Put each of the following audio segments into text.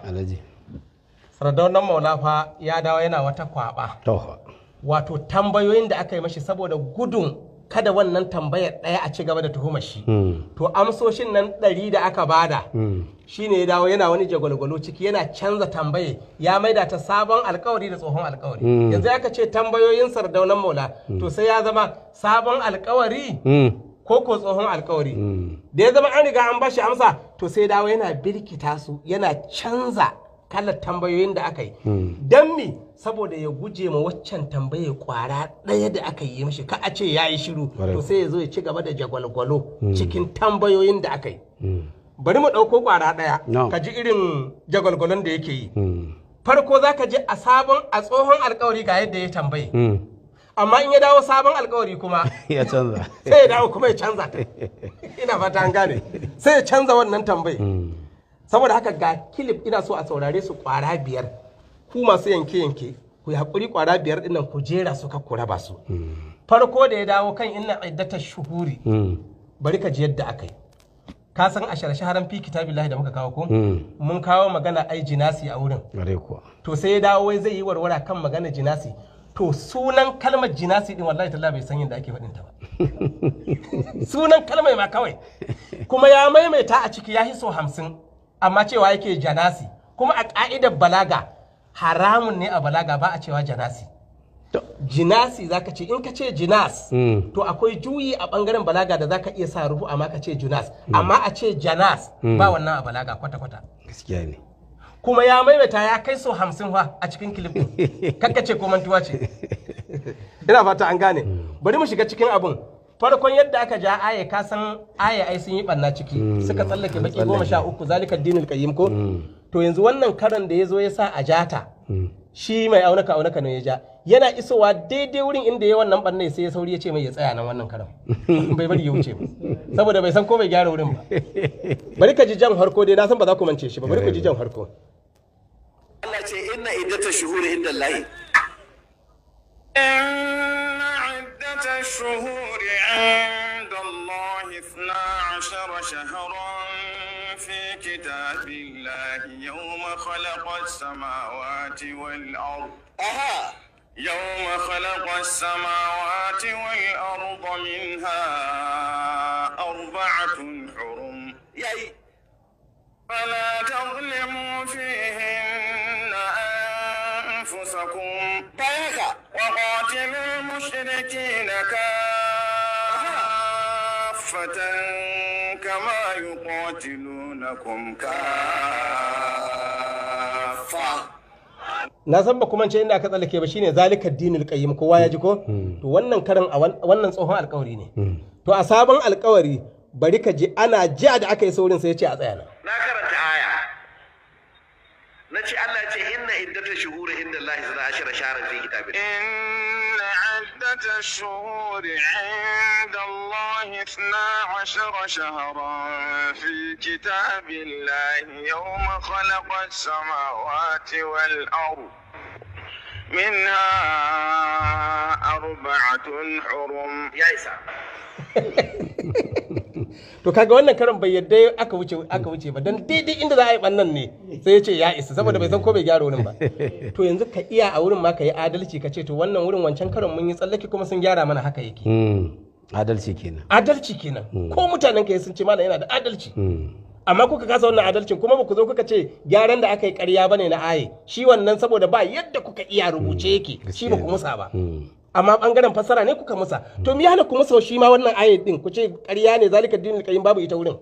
Alhaji. Sardaunan Maula fa ya dawo yana wata kwaba. Wato tambayoyin da aka yi mashi saboda gudun kada wannan tambayar ɗaya a ci gaba da tuhumar shi. To amsoshin nan 100 da aka bada shine ya dawo yana wani jagwalgwalo ciki yana canza tambaye ya maida ta sabon alkawari da tsohon alkawari. Yanzu aka ce tambayoyin Sardaunan Maula to sai ya zama sabon alkawari ko tsohon alkawari. Da ya zama an riga an bashi amsa to sai dawo yana birkita su yana canza kalar tambayoyin da aka yi. Don me saboda ya guje ma waccan tambaye kwara ɗaya da aka yi mashi ka a ce ya yi shiru to sai ya zo ya ci gaba da jagwalgwalo cikin tambayoyin da aka yi. Bari mu ɗauko kwara ɗaya ka ji irin jagwalgwalon da yake yi. Farko za ka ji a tsohon alkawari ga yadda ya tambaye. Amma in ya dawo sabon alkawari kuma ya canza sai ya dawo kuma ya canza ta. Ina fata an gane sai ya canza wannan tambaye. Saboda haka ga kilif ina so a saurare su kwara 5 ku masu yanke ku haƙuri kwara 5 dinnan ku jera su ka raba su. Farko da ya dawo kan inna iddatash shuhuri bari ka ji yadda aka yi. Ka san a shaharan fi kitabillahi da muka kawo ko mun kawo magana ai jinasi a wurin. To sai ya dawo wai zai yi warwara kan magana jinasi. To sunan kalmar jinasi din wallahi tallahi bai san yadda ake faɗin ta ba. Sunan kalmar ma kawai. Kuma ya maimaita a ciki ya hiso 50 amma cewa yake janasi. Kuma a ka'idar balaga haramun ne a balaga ba a cewa janasi. Jinasi zaka ce in ka ce jinas to akwai juyi a bangaren balaga da zaka iya sa rufu amma ka ce jinas amma a ce janas ba wannan a balaga kwata-kwata. Gaskiya ne. Kuma ya maimaita ya kai so 50 fa a cikin kilif din. Kakkace ko mantuwa ce. Ina fata an gane. Bari mu shiga cikin abun. Farkon yadda aka ja aya ka san aya ai sun yi banna ciki suka tsallake baki 13 zalika dinul qayyim ko to yanzu wannan karan da yazo ya sa a jata shi mai aunaka ne ya ja yana isowa daidai wurin inda ya wannan banne sai ya sauri ya ce mai ya tsaya nan wannan karan bai bari ya wuce ba saboda bai san ko bai gyara wurin ba. Bari ka ji jan harko dai na san ba za ku mance shi ba bari ku ji jan harko. Allah ce inna iddatash shuhuri inda Allah عدة الشهور عند الله 12 شهرا في كتاب الله يوم خلق السماوات والأرض يوم خلق السماوات والأرض منها 4 حرم فلا تظلموا فيهن أنفسكم وقاتلوا المشركين كافة كما يقاتلونكم كافة. Na san ba kuma ce inda aka tsallake ba shine zalika dinul qayyim kowa ya ji ko to wannan karin a wannan tsohon alƙawari ne to a sabon alƙawari bari ka ji ana jiya da aka yi saurin sai ya ce a tsaya na karanta aya na ce Allah ce inna iddatash shuhuri inda Allah 12 shahran fi kitabillah inna iddatash shuhuri inda Allah 12 shahran fi kitabillah yawma khalaqa as-samawati wal ard منها 4 حرم يا إسا. To kaga wannan karan bai yadda aka wuce ba dan daidai inda za a yi bannan ne sai ya ce ya isa saboda bai san ko bai gyara wurin ba. To yanzu ka iya a wurin ma ka yi adalci ka ce to wannan wurin wancan karan mun yi tsallake kuma sun gyara mana haka yake. Adalci kenan. Adalci kenan. Ko mutanen ka sun ce malam yana da adalci. Amma kuka kasa wannan adalcin kuma ba ku zo kuka ce gyaran da aka yi ƙarya bane na aye shi wannan saboda ba yadda kuka iya rubuce yake shi ba ku musa ba. Amma bangaren fassara ne kuka musa to me yana ku musa shi ma wannan ayat din ku ce ƙarya ne zalika dinul qayyim babu ita wurin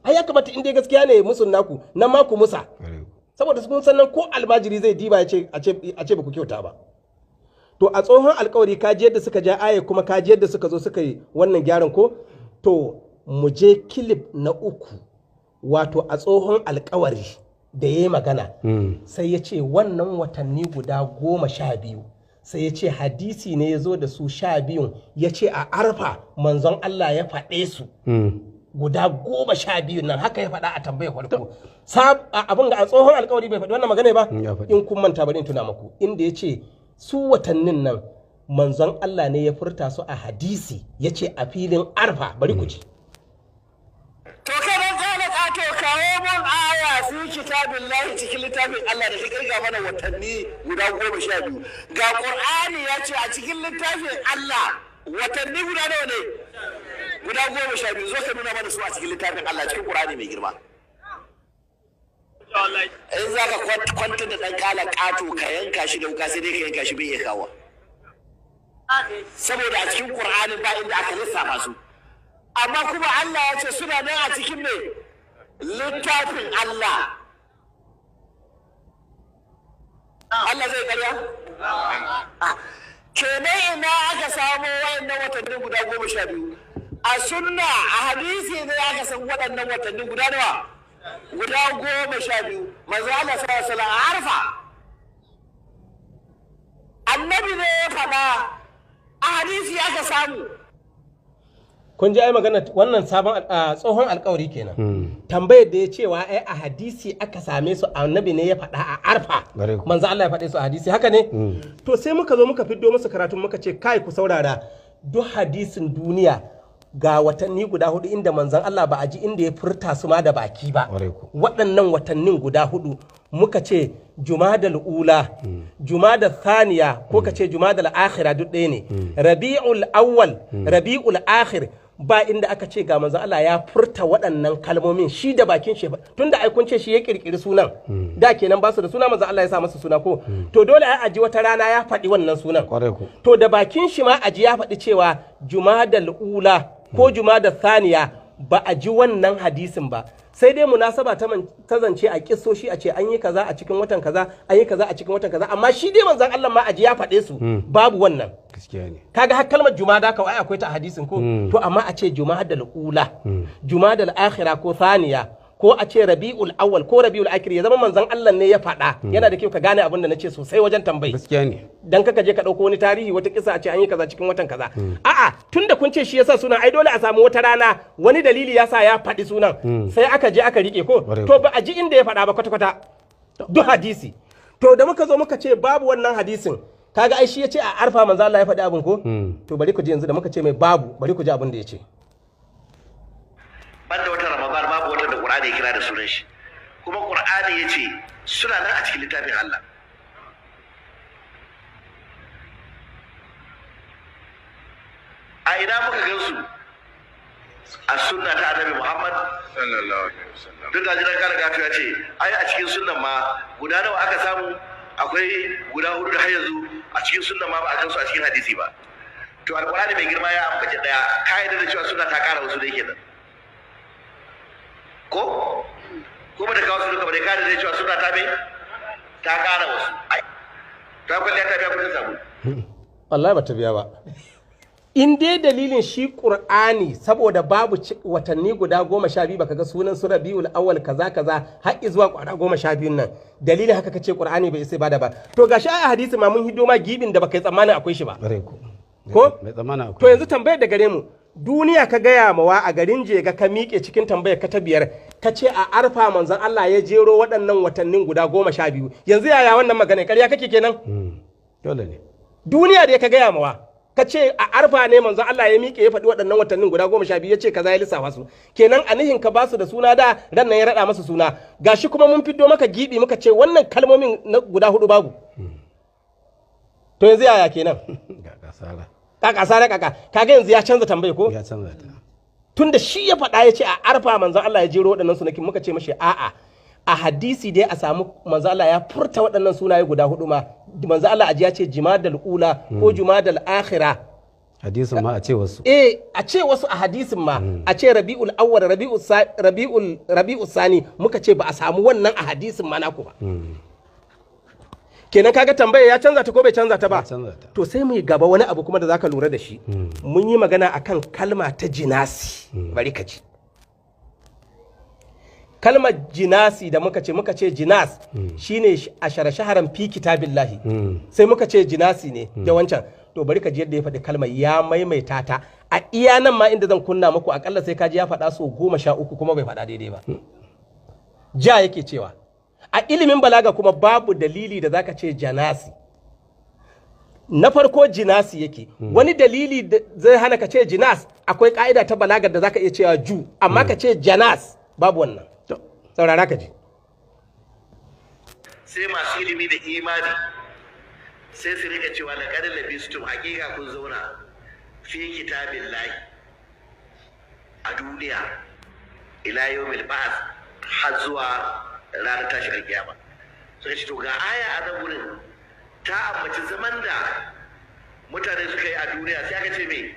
ai ya kamata in dai gaskiya ne musun naku nan ma ku musa saboda sun san nan ko almajiri zai diba ya ce a ce ba ku kyauta ba. To a tsohon alƙawari ka ji yadda suka ja aya kuma ka ji yadda suka zo suka yi wannan gyaran ko to mu je kilif na 3 wato a tsohon alƙawari da yayi magana sai ya ce wannan watanni guda 12 sai ya ce hadisi ne ya zo da su 12 ya ce a arfa manzon Allah ya faɗe su guda 12 nan haka ya faɗa a tambayar farko abin ga a tsohon alƙawari bai faɗi wannan magana ba in kun manta bari in tuna muku inda ya ce su watannin nan manzon Allah ne ya furta su a hadisi ya ce a filin arfa bari ku ji. To kada zana to kawo mun aya fi kitabillahi cikin littafin Allah da ta kirga mana watanni guda 12 ga Qur'ani ya ce a cikin littafin Allah watanni guda nawa ne guda 12 zo ka nuna mana su a cikin littafin Allah cikin Qur'ani mai girma in za ka kwanta da ɗan ƙala ƙato ka yanka shi da wuka sai dai ka yanka shi bai iya kawo saboda a cikin Qur'ani ba inda aka lissafa su amma kuma Allah ya ce suna nan a cikin ne littafin Allah Allah zai karya? Kenan ina aka samu wayannan watanni guda 12 a sunna a hadisi ne aka san waɗannan watanni guda nawa guda 12 manzo Allah sallallahu alaihi wasallam a Arfa annabi ne ya faɗa a hadisi aka samu. Kun ji ai magana wannan sabon tsohon alkawari kenan. Tambayar da ya cewa ai a hadisi aka same su annabi ne ya faɗa a Arfa. Manzo Allah ya faɗe su a hadisi haka ne? To sai muka zo muka fiddo musu karatun muka ce kai ku saurara duk hadisin duniya ga watanni guda 4 inda manzon Allah ba a ji inda ya furta su ma da baki ba. Waɗannan watannin guda 4 muka ce Jumadal ula, Jumadal thaniya ko ka ce Jumadal akhira duk ɗaya ne. Rabi'ul awwal, Rabi'ul akhir ba inda aka ce ga manzon Allah ya furta waɗannan kalmomin shi da bakin shi tunda ai kun ce shi ya kirkiri sunan da kenan ba su da suna manzon Allah ya sa masa suna ko to dole ai aji wata rana ya faɗi wannan sunan to da bakin shi ma aji ya faɗi cewa Jumadal ula ko Jumadal thaniya ba a ji wannan hadisin ba sai dai munasaba ta zance a kissoshi a ce an yi kaza a cikin watan kaza an yi kaza a cikin watan kaza amma shi dai manzon Allah ma aji ya faɗe su babu wannan gaskiya ne kaga har kalmar jumada kawai akwai ta hadisin ko to amma a ce jumadal ula jumadal akhira ko thaniya ko a ce rabiul awwal ko rabiul akhir ya zama manzon Allah ne ya faɗa yana da kyau ka gane abin da nace sosai wajen tambayi gaskiya ne dan kaka je ka dauko wani tarihi wata kisa a ce an yi kaza cikin watan kaza a'a tunda kun ce shi yasa sunan ai dole a samu wata rana wani dalili yasa ya faɗi sunan sai aka je aka rike ko to ba a ji inda ya faɗa ba kwata kwata duk hadisi to da muka zo muka ce babu wannan hadisin kaga ai shi ya ce a Arfa manzo Allah ya faɗi abin ko to bari ku ji yanzu da muka ce mai babu bari ku ji abin da ya ce banda wata Ramadan babu wata da Qur'ani ya kira da sunan shi kuma Qur'ani ya ce suna nan a cikin littafin Allah a ina muka gansu a sunna ta Annabi Muhammad sallallahu alaihi wasallam duk da jiran kala gato ya ce ai a cikin sunnan ma guda nawa aka samu akwai guda 4 da har yanzu a cikin sunnan ma ba a gansu a cikin hadisi ba to alqur'ani mai girma ya ambace daya kai da cewa sunna ta kara wasu da yake nan ko kuma da kawo su duka ba dai kai da cewa sunna ta bai ta kara wasu ai ta kwalle ta biya kudin sabu wallahi ba ta biya ba in dai dalilin shi Qur'ani saboda babu watanni guda 12 baka ga sunan su Rabiul Awwal kaza kaza har zuwa kwara 12 nan dalilin haka kace Qur'ani bai sai bada ba to gashi a hadisi ma mun hido ma gibin da baka yi tsammanin akwai shi ba ko mai tsammanin akwai to yanzu tambayar da gare mu duniya ka gaya mawa a garin Jega ka miƙe cikin tambayar ka ta biyar ka ce a Arfa manzon Allah ya jero waɗannan watannin guda 12 yanzu yaya wannan magana ƙarya kake kenan dole ne duniya da ka gaya mawa ka ce a Arfa ne manzon Allah ya miƙe ya faɗi waɗannan watannin guda 12 ya ce kaza ya lissafa su kenan a nihin ka basu da suna da ran nan ya raɗa masa suna gashi kuma mun fiddo maka gibi muka ce wannan kalmomin na guda 4 babu to yanzu yaya kenan kaka kaga yanzu ya canza tambaye ko ya canza ta tunda shi ya faɗa ya ce a Arfa manzon Allah ya jero waɗannan sunakin muka ce mashi a'a a hadisi dai a samu manzon Allah ya furta waɗannan sunaye guda 4 ma manzon Allah aji ya ce Jumadal ula ko Jumadal akhira hadisin ma a ce wasu a ce wasu a hadisin ma a ce Rabiul awwal Rabiul sani muka ce ba a samu wannan a hadisin ma naku ba kenan kaga tambaya ya canza ta ko bai canza ta ba to sai mu gaba wani abu kuma da zaka lura da shi mun yi magana akan kalma ta jinasi bari ka ji kalmar jinasi da muka ce jinas shine a shaharan fi kitabillahi sai muka ce jinasi ne da wancan to bari ka ji yadda ya faɗi kalmar ya maimaita ta a iya nan ma inda zan kunna muku akalla sai ka ji ya faɗa so 13 kuma bai faɗa daidai ba ja yake cewa a ilimin balaga kuma babu dalili da zaka ce janasi na farko jinasi yake wani dalili zai hana ka ce jinas akwai ka'ida ta balagar da zaka iya cewa ju amma ka ce janas babu wannan saurara ka ji sai masu ilimi da imani sai su rika cewa laqad labistum hakika kun zauna fi kitabillahi a duniya ila yawmil ba'th har zuwa ranar tashin kiyama. Suka ce to ga aya a nan gurin ta ambaci zaman da mutane suka yi a duniya sai aka ce me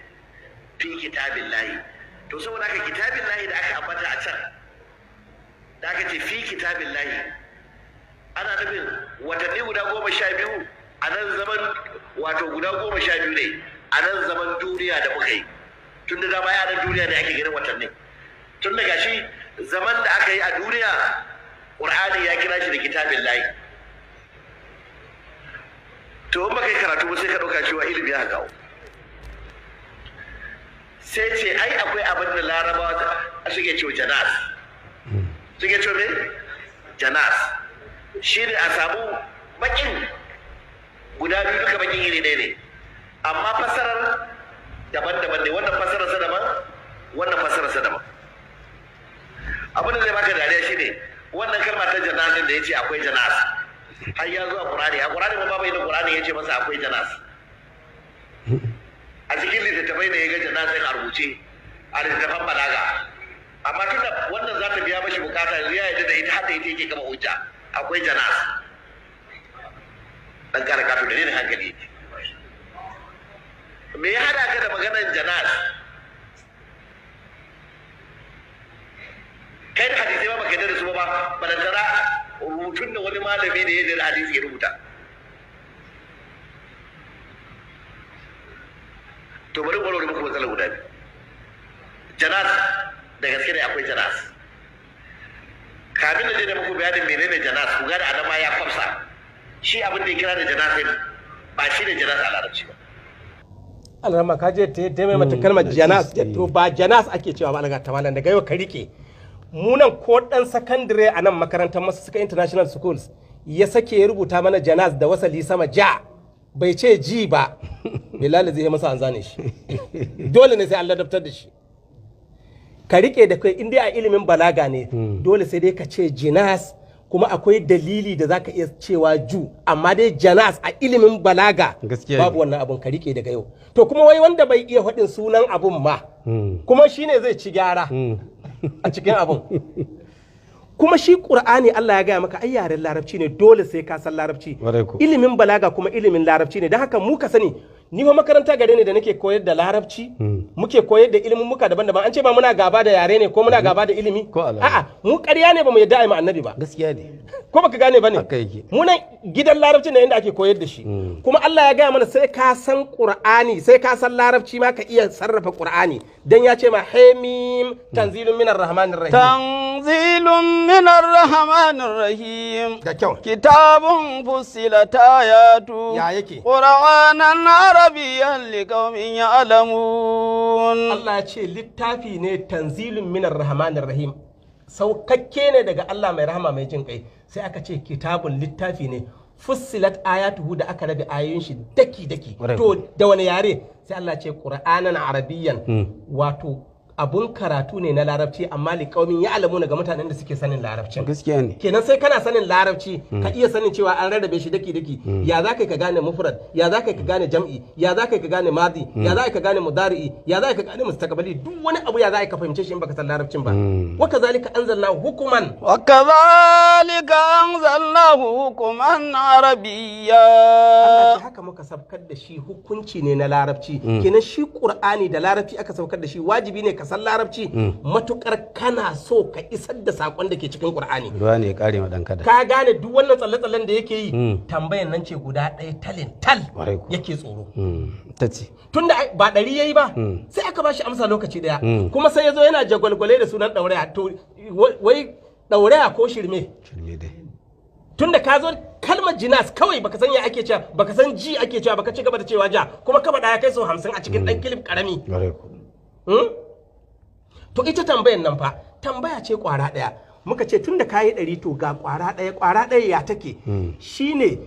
fi kitabillahi. To saboda haka kitabillahi da aka ambata a can da aka ce fi kitabillahi ana nufin watanni guda 12 a nan zaman wato guda 12 ne a nan zaman duniya da muka yi. Tun da dama ya nan duniya ne ake ganin watanni. Tun da gashi zaman da aka yi a duniya Qur'ani ya kira shi da kitabillahi. To in baka yi karatu ba sai ka ɗauka cewa ilimi ya kawo. Sai ce ai akwai abin da Larabawa suke cewa janas. Suke cewa me? Janas. Shi ne a samu bakin guda biyu duka bakin iri ɗaya ne. Amma fasarar daban-daban ne, wannan fasarar sa daban, wannan fasarar sa daban. Abin da zai baka dariya shi ne wannan kalma ta janasin da ya ce akwai janas. Har ya zo a Qur'ani, a Qur'ani ma babu inda Qur'ani ya ce masa akwai janas. A cikin littattafai da ya ga janasin a rubuce a littattafan balaga. Amma tunda wannan za ta biya mashi bukata yanzu ya yadda da ita har da ita yake kama hujja akwai janas. Dan kare kato da ne hankali yake. Me ya hada ka da maganar janas? Kai da hadisai ba baka da su ba balantana rubutun da wani malami da ya da hadisi ya rubuta. To bari gwaro da muku matsala guda biyu. Janas da gaske ne akwai janas. Kamin da je da muku bayanin menene janas ku gane adama ya kwamsa. Shi abin da ya kira da janasin ba shi ne janas a larabci ba. Alrama ka je ta mai mata kalmar janas to ba janas ake cewa ba alga ta malam daga yau ka rike. Munan ko dan sakandare a nan makarantar masu suka international schools ya sake ya rubuta mana janas da wasali sama ja bai ce ji ba bilal zai yi masa an zane shi dole ne sai an ladabtar da shi ka rike da kai inda a ilimin balaga ne dole sai dai ka ce jinas kuma akwai dalili da zaka iya cewa ju amma dai janas a ilimin balaga babu wannan abun ka rike daga yau to kuma wai wanda bai iya faɗin sunan abun ma kuma shine zai ci gyara a cikin abun kuma shi Qur'ani Allah ya gaya maka ai yaren larabci ne dole sai ka san larabci ilimin balaga kuma ilimin larabci ne don haka mu ka sani ni ma makaranta gare ne da nake koyar da larabci muke koyar da ilimin muka daban-daban an ce ba muna gaba da yare ne ko muna gaba da ilimi a'a mu ƙarya ne ba mu yadda ai ma annabi ba gaskiya ne ko baka gane bane mu nan gidan larabci ne inda ake koyar da shi kuma Allah ya gaya mana sai ka san Qur'ani sai ka san larabci ma ka iya sarrafa Qur'ani dan ya ce ma hamim tanzilun minar rahmanir rahim tanzilun minar rahmanir rahim da kyau kitabun fussilat ayatu ya yake Qur'anan arabiyan liqaumin ya'lamun Allah ya ce littafi ne tanzilun minar rahmanir rahim saukakke ne daga Allah mai rahama mai jin kai sai aka ce kitabun littafi ne fussilat ayatuhu da aka rabe ayoyin shi daki daki to da wani yare sai Allah ce Qur'anan arabiyyan wato abun karatu ne na larabci amma liqaumin ya'lamuna ga mutanen da suke sanin larabcin gaskiya ne kenan sai kana sanin larabci ka iya sanin cewa an rarrabe shi daki daki ya za ka gane mufrad ya za ka gane jam'i ya za ka gane madi ya za ka gane mudari'i ya za ka gane mustaqbali duk wani abu ya za ka fahimce shi in baka san larabcin ba wa kazalika anzalnahu hukuman arabiyya Allah haka muka saukar da shi hukunci ne na larabci kenan shi Qur'ani da larabci aka saukar da shi wajibi ne ka san larabci matukar kana so ka isar da sakon da ke cikin Qur'ani ruwa ne ya kare ma dan kada ka gane duk wannan tsalle-tsallen da yake yi tambayan nan ce guda ɗaya talin tal yake tsoro tace tunda ba ɗari yayi ba sai aka bashi amsa lokaci daya kuma sai yazo yana jagwalgwale da sunan dauraya to wai dauraya ko shirme dai tunda ka zo kalmar jinas kawai baka san ya ake cewa baka san ji ake cewa baka ci gaba da cewa ja kuma ka faɗa ya kai sau 50 a cikin ɗan kilif karami to ita tambayan nan fa tambaya ce kwara ɗaya muka ce tunda kayi 100 to ga kwara ɗaya ya take shine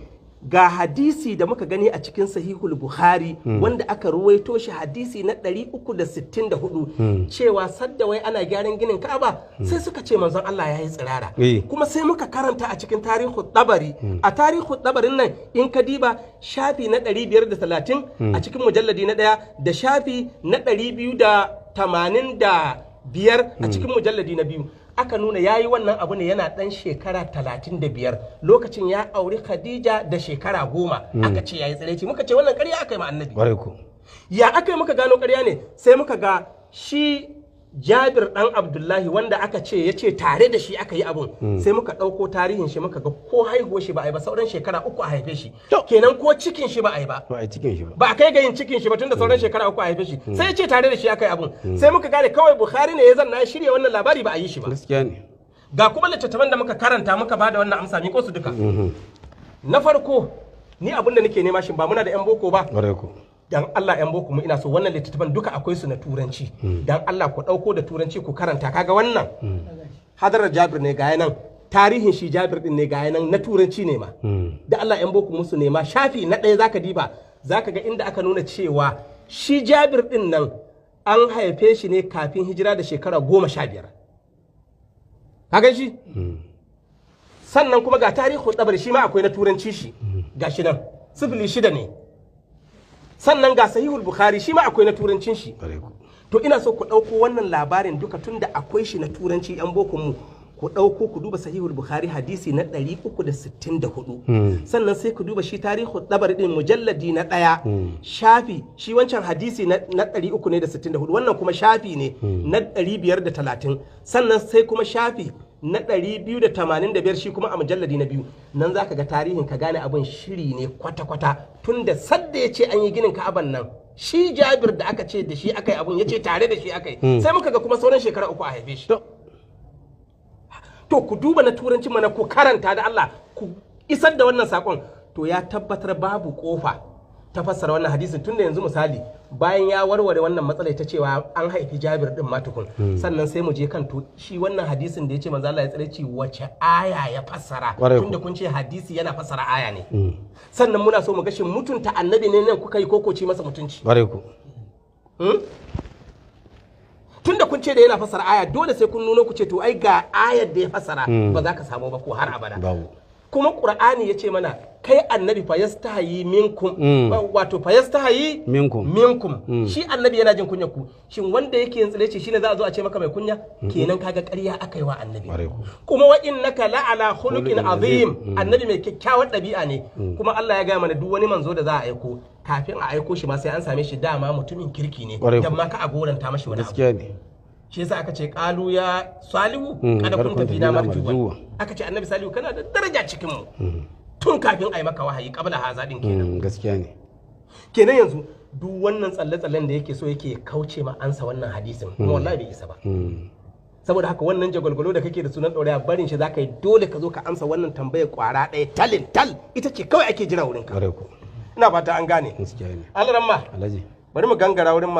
ga hadisi da muka gani a cikin sahihul bukhari wanda aka ruwaito shi hadisi na 364 cewa sadda wai ana gyaran ginin ka'aba sai suka ce manzon Allah ya yi tsirara kuma sai muka karanta a cikin tarihu tabari a tarihu tabarin nan in ka diba shafi na 530 a cikin mujalladi na 1 da shafi na 285 a cikin mujalladi na 2 aka nuna ya yi wannan abu ne yana ɗan shekara 35 lokacin ya auri Khadija da shekara 10 aka ce ya yi tsiraici muka ce wannan ƙarya aka yi ma annabi ya aka yi muka gano ƙarya ne sai muka ga shi Jabir ɗan Abdullahi wanda aka ce ya ce tare da shi aka yi abun sai muka ɗauko tarihin shi muka ga ko haihuwar shi ba a yi ba sauran shekara 3 a haife shi kenan ko cikin shi ba a yi ba ba a kai ga yin cikin shi ba tunda sauran shekara 3 a haife shi sai ya ce tare da shi aka yi abun sai muka gane kawai Bukhari ne ya zanna ya shirya wannan labari ba a yi shi ba gaskiya ne ga kuma littattafan da muka karanta muka bada wannan amsa miko su duka na farko ni abin da nake nema shin ba muna da yan boko ba dan Allah yan boko mu ina so wannan littattafan duka akwai su na turanci dan Allah ku dauko da turanci ku karanta kaga wannan hadarar Jabir ne ga yanan tarihin shi Jabir din ne ga yanan na turanci ne ma da Allah yan boko musu ne ma shafi na ɗaya zaka diba zaka ga inda aka nuna cewa shi Jabir din nan an haife shi ne kafin hijira da shekara 15 kaga shi sannan kuma ga tarihin tabari shi ma akwai na turanci shi gashi nan 06 ne sannan ga sahihul bukhari shi ma akwai na turancin shi to ina so ku ɗauko wannan labarin duka tunda akwai shi na turanci yan boko mu ku ɗauko ku duba sahihul bukhari hadisi na 364 sannan sai ku duba shi tarihu tabari din mujalladi na 1 shafi shi wancan hadisi na 364 wannan kuma shafi ne na 530 sannan sai kuma shafi na 285 shi kuma a mujalladi na 2 nan zaka ga tarihin ka gane abin shiri ne kwata-kwata tunda sadda ya ce an yi ginin ka'aban nan shi Jabir da aka ce da shi aka yi abin ya ce tare da shi aka yi sai muka ga kuma sauran shekara 3 a haife shi to ku duba na turanci mana ku karanta da Allah ku isar da wannan sakon to ya tabbatar babu kofa ta fassara wannan hadisin tunda yanzu misali bayan ya warware wannan matsalar ta cewa an haifi Jabir din matukun sannan sai mu je kan to shi wannan hadisin da ya ce manzo Allah ya tsare ci wace aya ya fassara tunda kun ce hadisi yana fassara aya ne sannan muna so mu ga shin mutunta annabi ne nan kuka yi kokoci masa mutunci tunda kun ce da yana fassara aya dole sai kun nuna ku ce to ai ga ayar da ya fassara ba za ka samu ba ko har abada kuma Qur'ani ya ce mana kai annabi fa yastahi minkum wato fa yastahi minkum shi annabi yana jin kunya ku shin wanda yake yin tsire ce shine za a zo a ce maka mai kunya kenan kaga ƙarya aka yi wa annabi kuma wa innaka la ala khuluqin azim annabi mai kyakkyawar ɗabi'a ne kuma Allah ya ga mana duk wani manzo da za a aiko kafin a aiko shi ma sai an same shi dama mutumin kirki ne dan ma ka agoranta mashi wani abu shi yasa aka ce kalu ya salihu kada kun tafi na marjuwa aka ce annabi salihu kana da daraja cikin mu tun kafin a yi maka wahayi kabla haza din kenan gaskiya ne kenan yanzu duk wannan tsalle-tsallen da yake so yake kauce ma ansa wannan hadisin kuma wallahi bai isa ba saboda haka wannan jagwalgwalo da kake da sunan ɗauraya barin shi zaka yi dole ka zo ka amsa wannan tambayar kwara ɗaya talin tal ita ce kawai ake jira wurin ka ina fata an gane gaskiya ne alaramma alhaji bari mu gangara wurin